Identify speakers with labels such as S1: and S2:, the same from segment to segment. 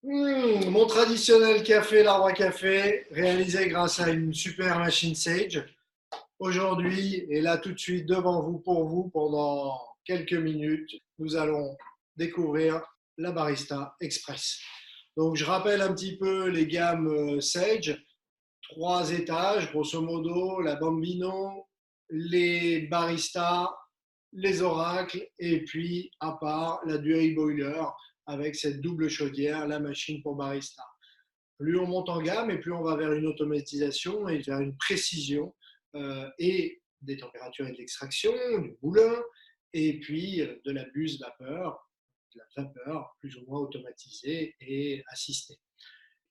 S1: Mon traditionnel café, l'arbre à café, réalisé grâce à une super machine Sage. Aujourd'hui, et là tout de suite devant vous, pour vous, pendant quelques minutes, nous allons découvrir la Barista Express. Donc je rappelle un petit peu les gammes Sage, 3 étages, grosso modo, la Bambino, les Barista, les Oracles, et puis à part la Dual Boiler avec cette double chaudière, la machine pour barista. Plus on monte en gamme et plus on va vers une automatisation et vers une précision et des températures et de l'extraction, du moulin, et puis de la buse vapeur, de la vapeur plus ou moins automatisée et assistée.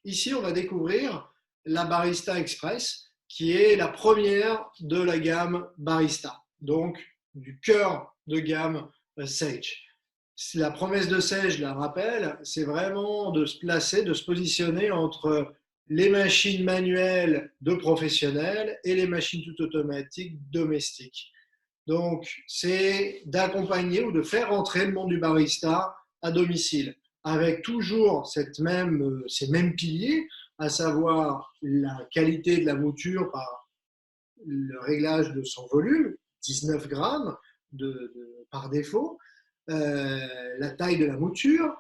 S1: Ici, on va découvrir la Barista Express, qui est la première de la gamme Barista, donc du cœur de gamme Sage. La promesse de Sage, je la rappelle, c'est vraiment de se placer, de se positionner entre les machines manuelles de professionnels et les machines tout automatiques domestiques. Donc, c'est d'accompagner ou de faire entrer le monde du barista à domicile, avec toujours ces mêmes piliers, à savoir la qualité de la mouture par le réglage de son volume, 19 grammes par défaut, la taille de la mouture,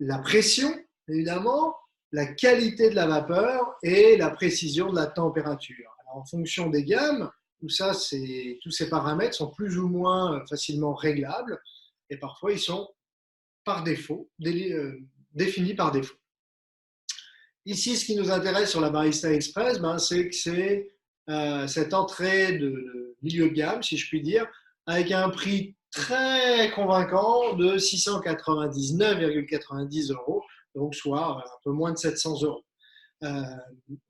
S1: la pression, évidemment, la qualité de la vapeur et la précision de la température. Alors, en fonction des gammes, tous ces paramètres sont plus ou moins facilement réglables et parfois ils sont par défaut, définis par défaut. Ici, ce qui nous intéresse sur la Barista Express, c'est que c'est cette entrée de milieu de gamme, si je puis dire, avec un prix très convaincant de 699,90 €, donc soit un peu moins de 700 euros. Euh,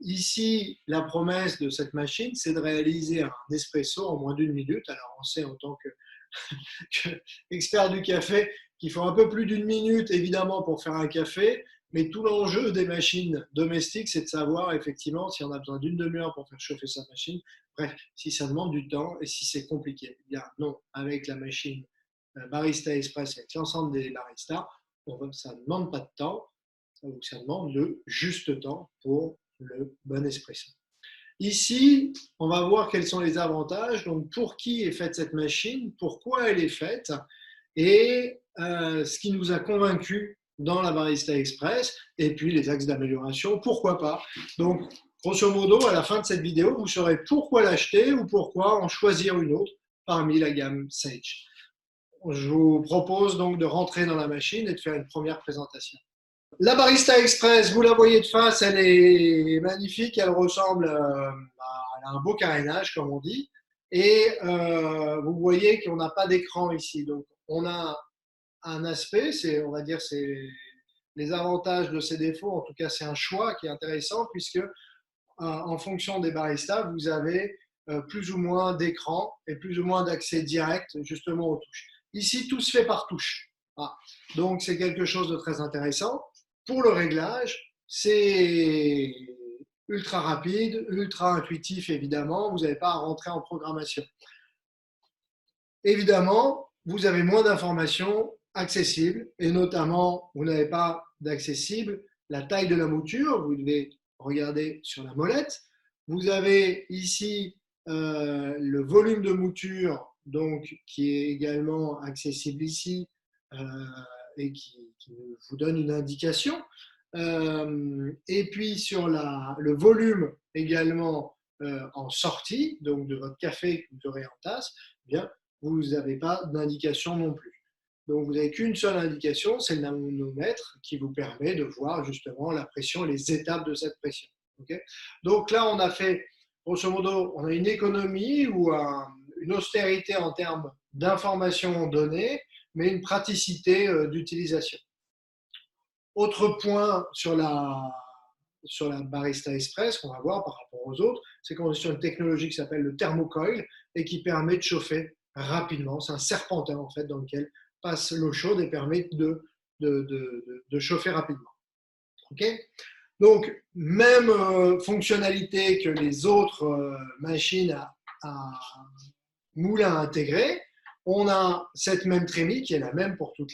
S1: Ici, la promesse de cette machine, c'est de réaliser un espresso en moins d'une minute. Alors, on sait en tant qu'expert du café qu'il faut un peu plus d'une minute, évidemment, pour faire un café. Mais tout l'enjeu des machines domestiques, c'est de savoir effectivement si on a besoin d'une demi-heure pour faire chauffer sa machine. Bref, si ça demande du temps et si c'est compliqué. Eh bien, non, avec la machine Barista Express, avec l'ensemble des baristas, ça ne demande pas de temps, ça demande le juste temps pour le bon espresso. Ici, on va voir quels sont les avantages. Donc, pour qui est faite cette machine, pourquoi elle est faite, et ce qui nous a convaincus dans la Barista Express, et puis les axes d'amélioration, pourquoi pas. Donc, grosso modo, à la fin de cette vidéo, vous saurez pourquoi l'acheter ou pourquoi en choisir une autre parmi la gamme Sage. Je vous propose donc de rentrer dans la machine et de faire une première présentation. La Barista Express, vous la voyez de face, elle est magnifique, elle ressemble à un beau carénage, comme on dit. Et vous voyez qu'on n'a pas d'écran ici. Donc, on a un aspect, on va dire, c'est les avantages de ses défauts. En tout cas, c'est un choix qui est intéressant, puisque en fonction des baristas, vous avez plus ou moins d'écran et plus ou moins d'accès direct, justement, aux touches. Ici, tout se fait par touche. Ah. Donc, c'est quelque chose de très intéressant. Pour le réglage, c'est ultra rapide, ultra intuitif, évidemment. Vous n'avez pas à rentrer en programmation. Évidemment, vous avez moins d'informations accessibles et notamment, vous n'avez pas d'accessible la taille de la mouture. Vous devez regarder sur la molette. Vous avez ici le volume de mouture, donc qui est également accessible ici euh, et qui vous donne une indication. Et puis sur le volume également en sortie, donc de votre café que vous aurez en tasse, eh bien, vous n'avez pas d'indication non plus. Donc vous n'avez qu'une seule indication, c'est le nanomètre qui vous permet de voir justement la pression et les étapes de cette pression. Okay. Donc là, on a fait, grosso modo, on a une économie ou une austérité en termes d'informations données, mais une praticité d'utilisation. Autre point sur la Barista Express qu'on va voir par rapport aux autres, c'est qu'on est sur une technologie qui s'appelle le thermocoil et qui permet de chauffer rapidement. C'est un serpentin en fait dans lequel passe l'eau chaude et permet de chauffer rapidement. Okay. Donc, même fonctionnalité que les autres machines à moulin intégrés, on a cette même trémie qui est la même pour toutes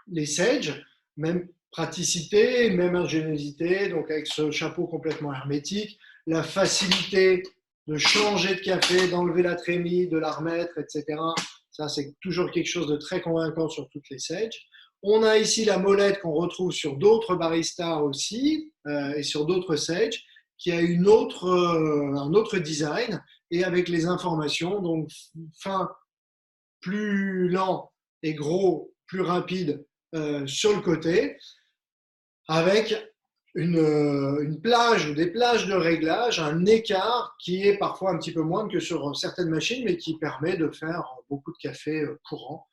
S1: les Sage, même praticité, même ingéniosité, donc avec ce chapeau complètement hermétique, la facilité de changer de café, d'enlever la trémie, de la remettre, etc. Ça, c'est toujours quelque chose de très convaincant sur toutes les Sage. On a ici la molette qu'on retrouve sur d'autres baristas aussi et sur d'autres Sage, qui a un autre design et avec les informations, donc fin plus lent et gros, plus rapide sur le côté, avec une plage ou des plages de réglage, un écart qui est parfois un petit peu moindre que sur certaines machines, mais qui permet de faire beaucoup de café courant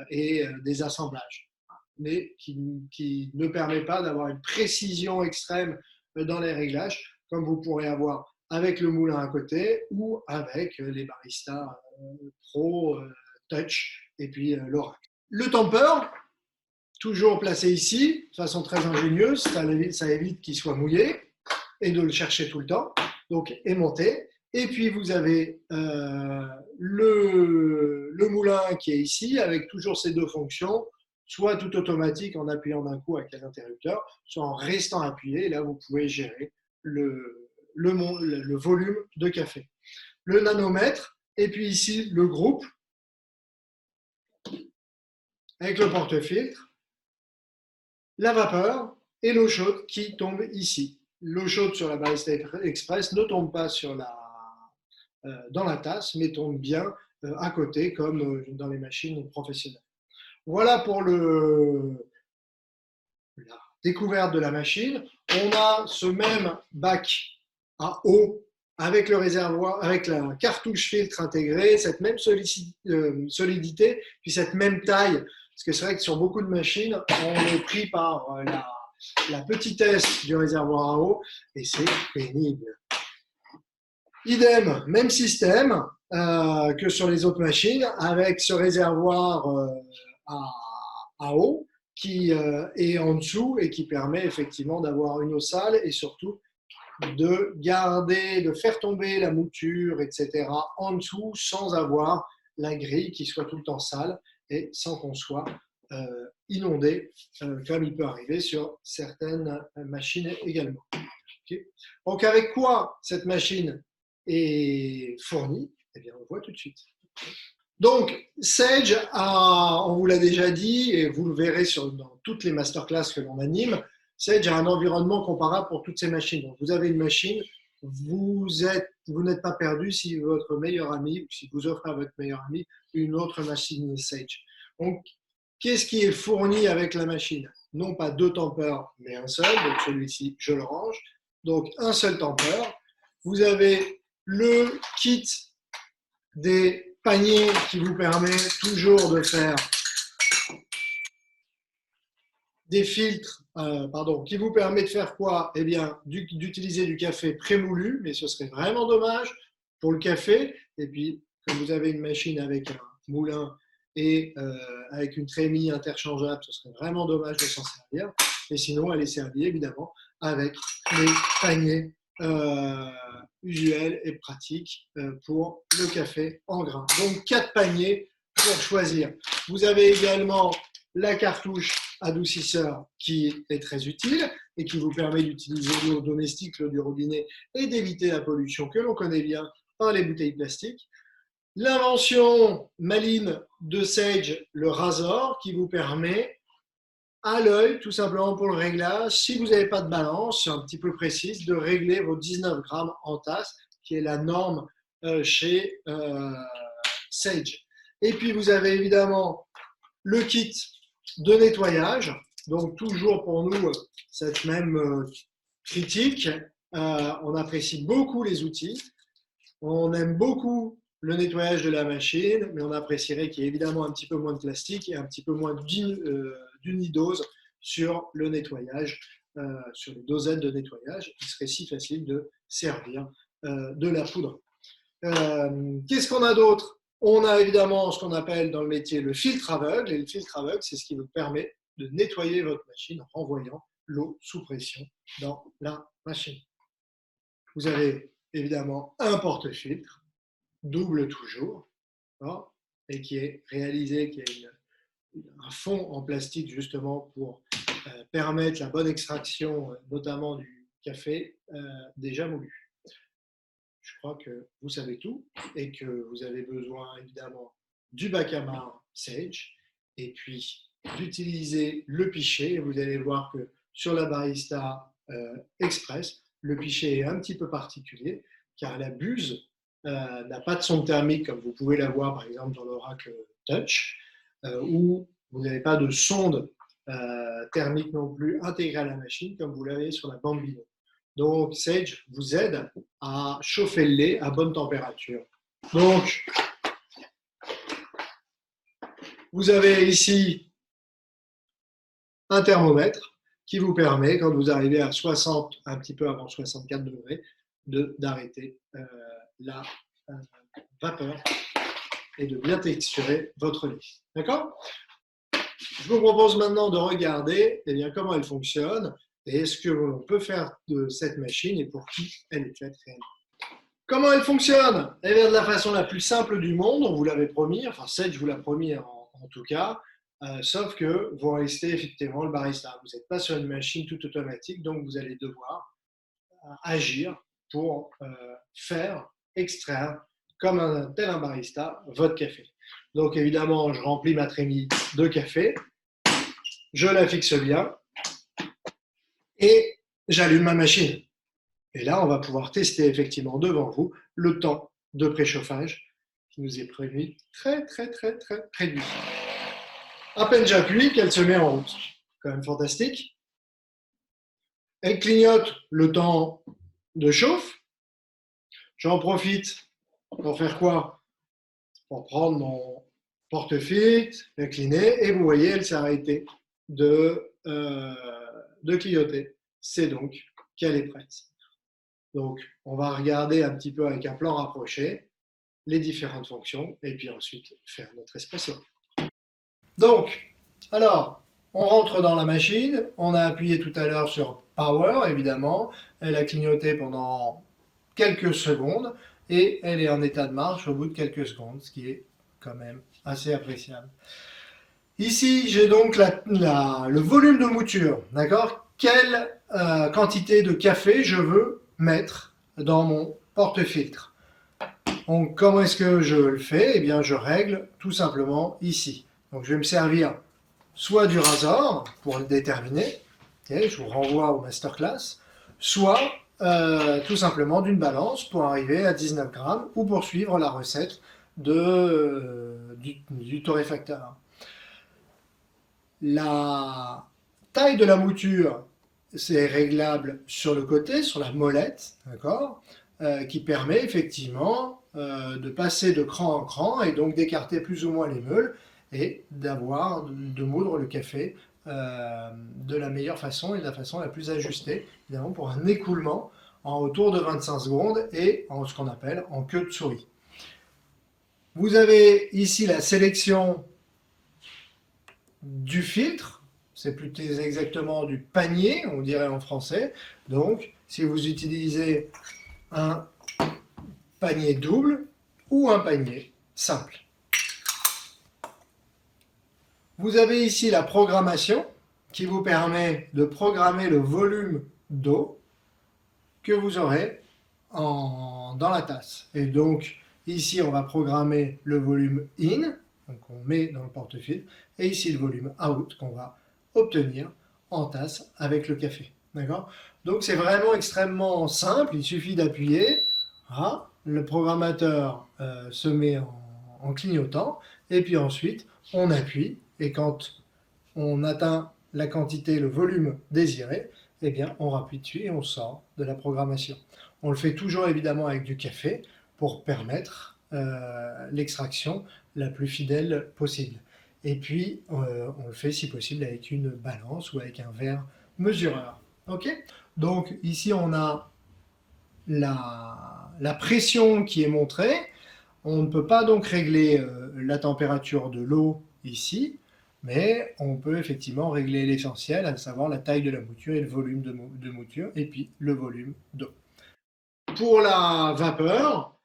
S1: et des assemblages, mais qui ne permet pas d'avoir une précision extrême dans les réglages, comme vous pourrez avoir avec le moulin à côté ou avec les baristas Pro, Touch et puis l'Oracle. Le tamper, toujours placé ici, de façon très ingénieuse, ça évite qu'il soit mouillé et de le chercher tout le temps, donc aimanté. Et puis vous avez le moulin qui est ici avec toujours ces deux fonctions, soit tout automatique en appuyant d'un coup avec l'interrupteur, soit en restant appuyé. Et là, vous pouvez gérer le volume de café. Le nanomètre, et puis ici le groupe avec le porte-filtre, la vapeur et l'eau chaude qui tombe ici. L'eau chaude sur la Barista Express ne tombe pas dans la tasse, mais tombe bien à côté, comme dans les machines professionnelles. Voilà pour la découverte de la machine. On a ce même bac à eau avec le réservoir, avec la cartouche filtre intégrée, cette même solidité, puis cette même taille. Parce que c'est vrai que sur beaucoup de machines, on est pris par la petitesse du réservoir à eau et c'est pénible. Idem, même système que sur les autres machines avec ce réservoir à eau qui est en dessous et qui permet effectivement d'avoir une eau sale et surtout de garder, de faire tomber la mouture, etc. en dessous sans avoir la grille qui soit tout le temps sale et sans qu'on soit inondé comme il peut arriver sur certaines machines également. Okay. Donc avec quoi cette machine est fournie? Eh bien on voit tout de suite. Donc Sage, on vous l'a déjà dit et vous le verrez dans toutes les masterclass que l'on anime, Sage a un environnement comparable pour toutes ces machines. Donc vous avez une machine, vous n'êtes pas perdu si votre meilleur ami ou si vous offrez à votre meilleur ami une autre machine Sage. Donc qu'est-ce qui est fourni avec la machine? Non pas deux tampeurs, mais un seul. Donc celui-ci, je le range. Donc un seul tampeur. Vous avez le kit des paniers qui vous permet toujours de faire des filtres, qui vous permet de faire quoi? Eh bien, d'utiliser du café prémoulu, mais ce serait vraiment dommage pour le café. Et puis, comme vous avez une machine avec un moulin et avec une trémie interchangeable, ce serait vraiment dommage de s'en servir. Et sinon, elle est servie évidemment avec les paniers usuels et pratiques pour le café en grains. Donc, 4 paniers pour choisir. Vous avez également la cartouche adoucisseur qui est très utile et qui vous permet d'utiliser l'eau domestique, l'eau du robinet et d'éviter la pollution que l'on connaît bien par les bouteilles plastiques. L'invention maligne de Sage, le Razor, qui vous permet à l'œil, tout simplement pour le réglage, si vous n'avez pas de balance, un petit peu précise, de régler vos 19 grammes en tasse, qui est la norme chez Sage. Et puis vous avez évidemment le kit de nettoyage, donc toujours pour nous cette même critique. On apprécie beaucoup les outils, on aime beaucoup le nettoyage de la machine, mais on apprécierait qu'il y ait évidemment un petit peu moins de plastique et un petit peu moins d'unidose sur le nettoyage, sur les dosettes de nettoyage. Il serait si facile de servir de la poudre. Qu'est-ce qu'on a d'autre? On a évidemment ce qu'on appelle dans le métier le filtre aveugle. Et le filtre aveugle, c'est ce qui vous permet de nettoyer votre machine en renvoyant l'eau sous pression dans la machine. Vous avez évidemment un porte-filtre, double toujours, et qui est réalisé, qui a un fond en plastique justement pour permettent la bonne extraction, notamment du café déjà moulu. Je crois que vous savez tout et que vous avez besoin évidemment du Bacamar Sage et puis d'utiliser le pichet. Vous allez voir que sur la Barista Express, le pichet est un petit peu particulier car la buse n'a pas de sonde thermique comme vous pouvez l'avoir par exemple dans l'Oracle Touch, où vous n'avez pas de sonde thermique non plus intégrée à la machine comme vous l'avez sur la Bambino. Donc Sage vous aide à chauffer le lait à bonne température. Donc vous avez ici un thermomètre qui vous permet, quand vous arrivez à 60, un petit peu avant 64 degrés, d'arrêter la vapeur et de bien texturer votre lait. D'accord? Je vous propose maintenant de regarder comment elle fonctionne et ce que l'on peut faire de cette machine et pour qui elle est faite réellement. Comment elle fonctionne? Eh bien, de la façon la plus simple du monde, on vous l'avait promis, enfin Sage vous l'a promis en tout cas, sauf que vous restez effectivement le barista. Vous n'êtes pas sur une machine toute automatique, donc vous allez devoir agir pour faire, extraire, comme un tel un barista, votre café. Donc évidemment, je remplis ma trémie de café, je la fixe bien et j'allume ma machine. Et là, on va pouvoir tester effectivement devant vous le temps de préchauffage qui nous est prévu très réduit. À peine j'appuie qu'elle se met en route. Quand même fantastique. Elle clignote le temps de chauffe. J'en profite pour faire quoi? Pour prendre mon porte-filtre, l'incliner, et vous voyez, elle s'est arrêtée de clignoter. C'est donc qu'elle est prête. Donc, on va regarder un petit peu avec un plan rapproché les différentes fonctions et puis ensuite faire notre espresso. Donc, alors, on rentre dans la machine. On a appuyé tout à l'heure sur Power, évidemment. Elle a clignoté pendant quelques secondes et elle est en état de marche au bout de quelques secondes, ce qui est quand même assez appréciable. Ici, j'ai donc le volume de mouture, d'accord? Quelle quantité de café je veux mettre dans mon porte-filtre. Donc, comment est-ce que je le fais? Eh bien, je règle tout simplement ici. Donc, je vais me servir soit du Razor pour le déterminer, okay, je vous renvoie au masterclass, soit tout simplement d'une balance pour arriver à 19 grammes ou pour suivre la recette du torréfacteur. La taille de la mouture, c'est réglable sur le côté, sur la molette, d'accord, qui permet effectivement de passer de cran en cran et donc d'écarter plus ou moins les meules et de moudre le café de la meilleure façon et de la façon la plus ajustée, évidemment pour un écoulement en autour de 25 secondes et en ce qu'on appelle en queue de souris. Vous avez ici la sélection du filtre, c'est plus exactement du panier, on dirait en français. Donc, si vous utilisez un panier double ou un panier simple. Vous avez ici la programmation qui vous permet de programmer le volume d'eau que vous aurez dans la tasse. Et donc, ici, on va programmer le volume in, donc on met dans le porte-filtre, et ici le volume out qu'on va obtenir en tasse avec le café. D'accord? Donc c'est vraiment extrêmement simple, il suffit d'appuyer, voilà, le programmateur se met en clignotant, et puis ensuite on appuie, et quand on atteint la quantité, le volume désiré, eh bien on rappuie dessus et on sort de la programmation. On le fait toujours évidemment avec du café pour permettre l'extraction la plus fidèle possible. Et puis, on le fait si possible avec une balance ou avec un verre mesureur. Ok? Donc ici, on a la pression qui est montrée. On ne peut pas donc régler la température de l'eau ici, mais on peut effectivement régler l'essentiel, à savoir la taille de la mouture et le volume de mouture, et puis le volume d'eau. Pour la vapeur,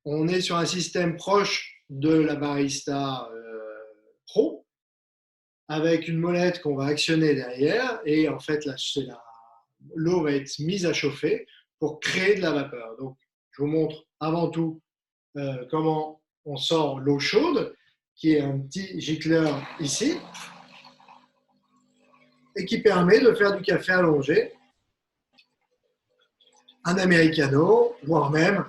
S1: on est sur un système proche de la Barista Pro, avec une molette qu'on va actionner derrière. Et en fait, l'eau va être mise à chauffer pour créer de la vapeur. Donc, je vous montre avant tout comment on sort l'eau chaude, qui est un petit gicleur ici, et qui permet de faire du café allongé, un americano, voire même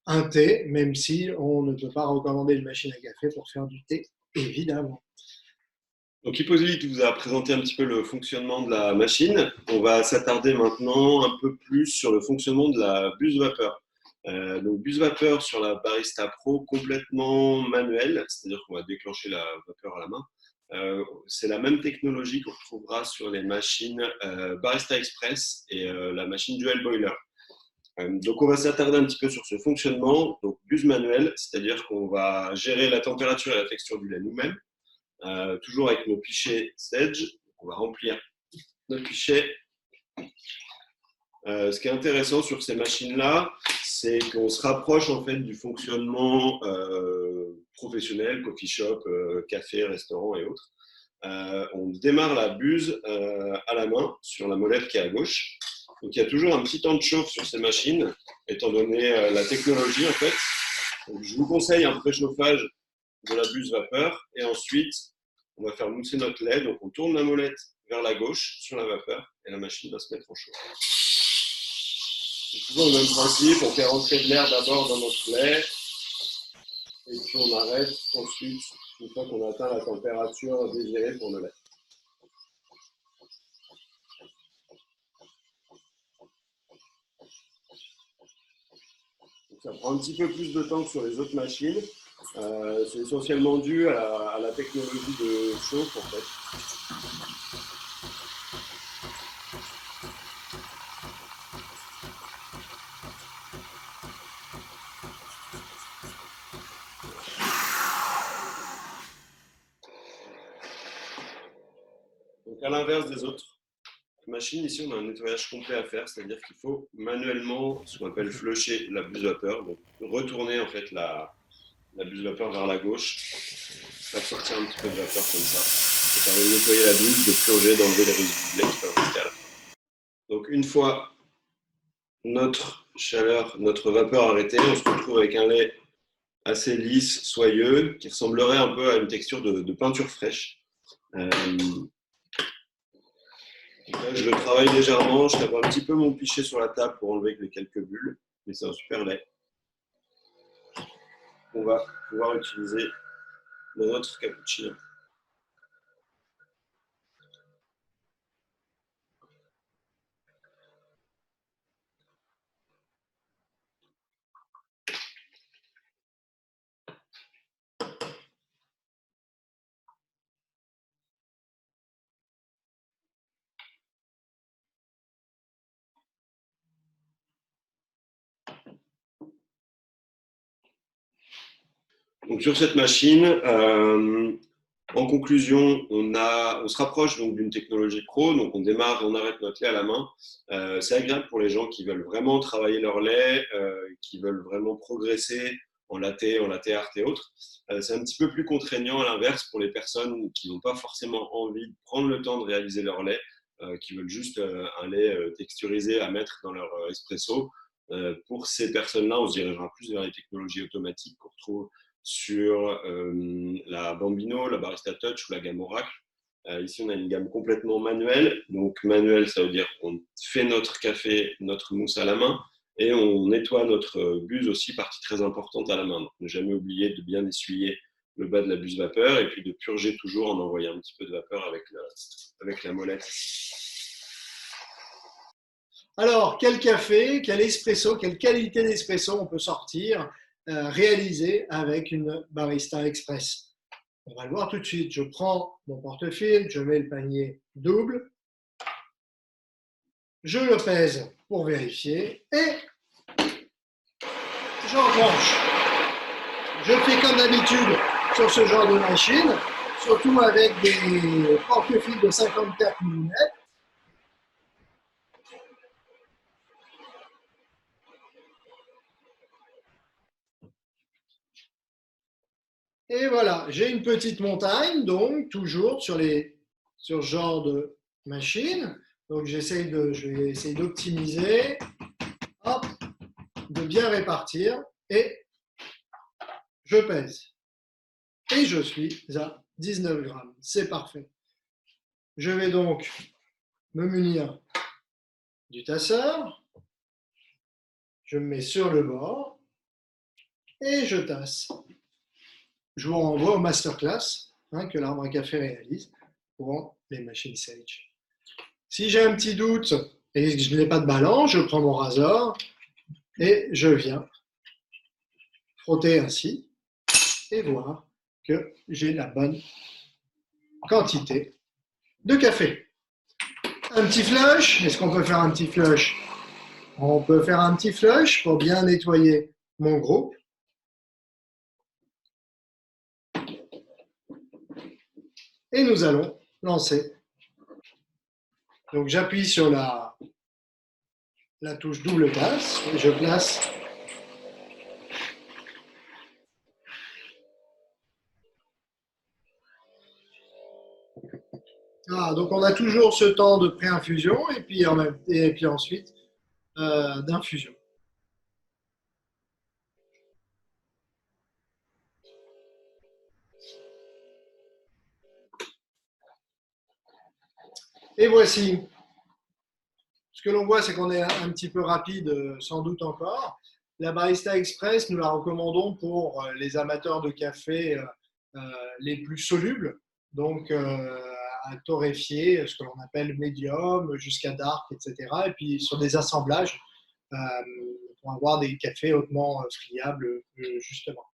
S1: un thé, même si on ne peut pas recommander une machine à café pour faire du thé, évidemment.
S2: Donc Hippolyte vous a présenté un petit peu le fonctionnement de la machine. On va s'attarder maintenant un peu plus sur le fonctionnement de la buse vapeur. Donc buse vapeur sur la Barista Pro complètement manuelle, c'est-à-dire qu'on va déclencher la vapeur à la main. C'est la même technologie qu'on retrouvera sur les machines Barista Express et la machine Dual Boiler. Donc on va s'attarder un petit peu sur ce fonctionnement. Donc buse manuelle, c'est-à-dire qu'on va gérer la température et la texture du lait nous-mêmes. Toujours avec nos pichets Sage, on va remplir notre pichet. Ce qui est intéressant sur ces machines-là, c'est qu'on se rapproche en fait du fonctionnement professionnel, coffee shop, café, restaurant et autres. On démarre la buse à la main sur la molette qui est à gauche. Donc il y a toujours un petit temps de chauffe sur ces machines, étant donné la technologie en fait. Donc, je vous conseille un préchauffage de la buse vapeur et ensuite on va faire mousser notre lait. Donc on tourne la molette vers la gauche sur la vapeur et la machine va se mettre en chaud. C'est toujours le même principe, on fait rentrer de l'air d'abord dans notre lait et puis on arrête ensuite une fois qu'on a atteint la température désirée pour le lait. Donc, ça prend un petit peu plus de temps que sur les autres machines. C'est essentiellement dû à la technologie de chauffe en fait. Donc à l'inverse des autres machines, ici on a un nettoyage complet à faire, c'est-à-dire qu'il faut manuellement ce qu'on appelle flusher la buse vapeur, donc retourner en fait la buse vapeur vers la gauche, faire sortir un petit peu de vapeur comme ça. Ça permet de nettoyer la buse, de purger, d'enlever les résidus de lait qui peuvent rester à la fin. Donc une fois notre chaleur, notre vapeur arrêtée, on se retrouve avec un lait assez lisse, soyeux, qui ressemblerait un peu à une texture de peinture fraîche. Là, je le travaille légèrement, je tape un petit peu mon pichet sur la table pour enlever les quelques bulles, mais c'est un super lait qu'on va pouvoir utiliser dans notre cappuccino. Donc sur cette machine, en conclusion, on se rapproche donc d'une technologie pro, donc on démarre, on arrête notre lait à la main. C'est agréable pour les gens qui veulent vraiment travailler leur lait, qui veulent vraiment progresser en latte art et autres. C'est un petit peu plus contraignant à l'inverse pour les personnes qui n'ont pas forcément envie de prendre le temps de réaliser leur lait, qui veulent juste un lait texturisé à mettre dans leur espresso. Pour ces personnes-là, on se dirigera plus vers les technologies automatiques qu'on retrouve sur la Bambino, la Barista Touch ou la gamme Oracle. Ici, on a une gamme complètement manuelle. Donc, manuel, ça veut dire qu'on fait notre café, notre mousse à la main et on nettoie notre buse aussi, partie très importante à la main. Donc, ne jamais oublier de bien essuyer le bas de la buse vapeur et puis de purger toujours en envoyant un petit peu de vapeur avec la molette.
S1: Alors, quel café, quel espresso, quelle qualité d'espresso on peut sortir, réaliser avec une Barista Express? On va le voir tout de suite. Je prends mon portefeuille, je mets le panier double, je le pèse pour vérifier et j'enclenche. Je fais comme d'habitude sur ce genre de machine, surtout avec des portefeuilles de 54 mm. Et voilà, j'ai une petite montagne, donc toujours sur les sur ce genre de machine. Donc, je vais essayer d'optimiser, de bien répartir et je pèse. Et je suis à 19 grammes. C'est parfait. Je vais donc me munir du tasseur. Je me mets sur le bord et je tasse. Je vous renvoie au masterclass que l'Arbre à Café réalise pour les machines Sage. Si j'ai un petit doute et que je n'ai pas de balance, je prends mon rasoir et je viens frotter ainsi et voir que j'ai la bonne quantité de café. Un petit flush, est-ce qu'on peut faire un petit flush? On peut faire un petit flush pour bien nettoyer mon groupe. Et nous allons lancer. Donc j'appuie sur la touche double tasse et je place donc on a toujours ce temps de pré-infusion et puis ensuite d'infusion. Et voici. Ce que l'on voit, c'est qu'on est un petit peu rapide, sans doute encore. La Barista Express, nous la recommandons pour les amateurs de café les plus solubles, donc à torréfier, ce que l'on appelle médium, jusqu'à dark, etc. Et puis sur des assemblages pour avoir des cafés hautement friables, justement.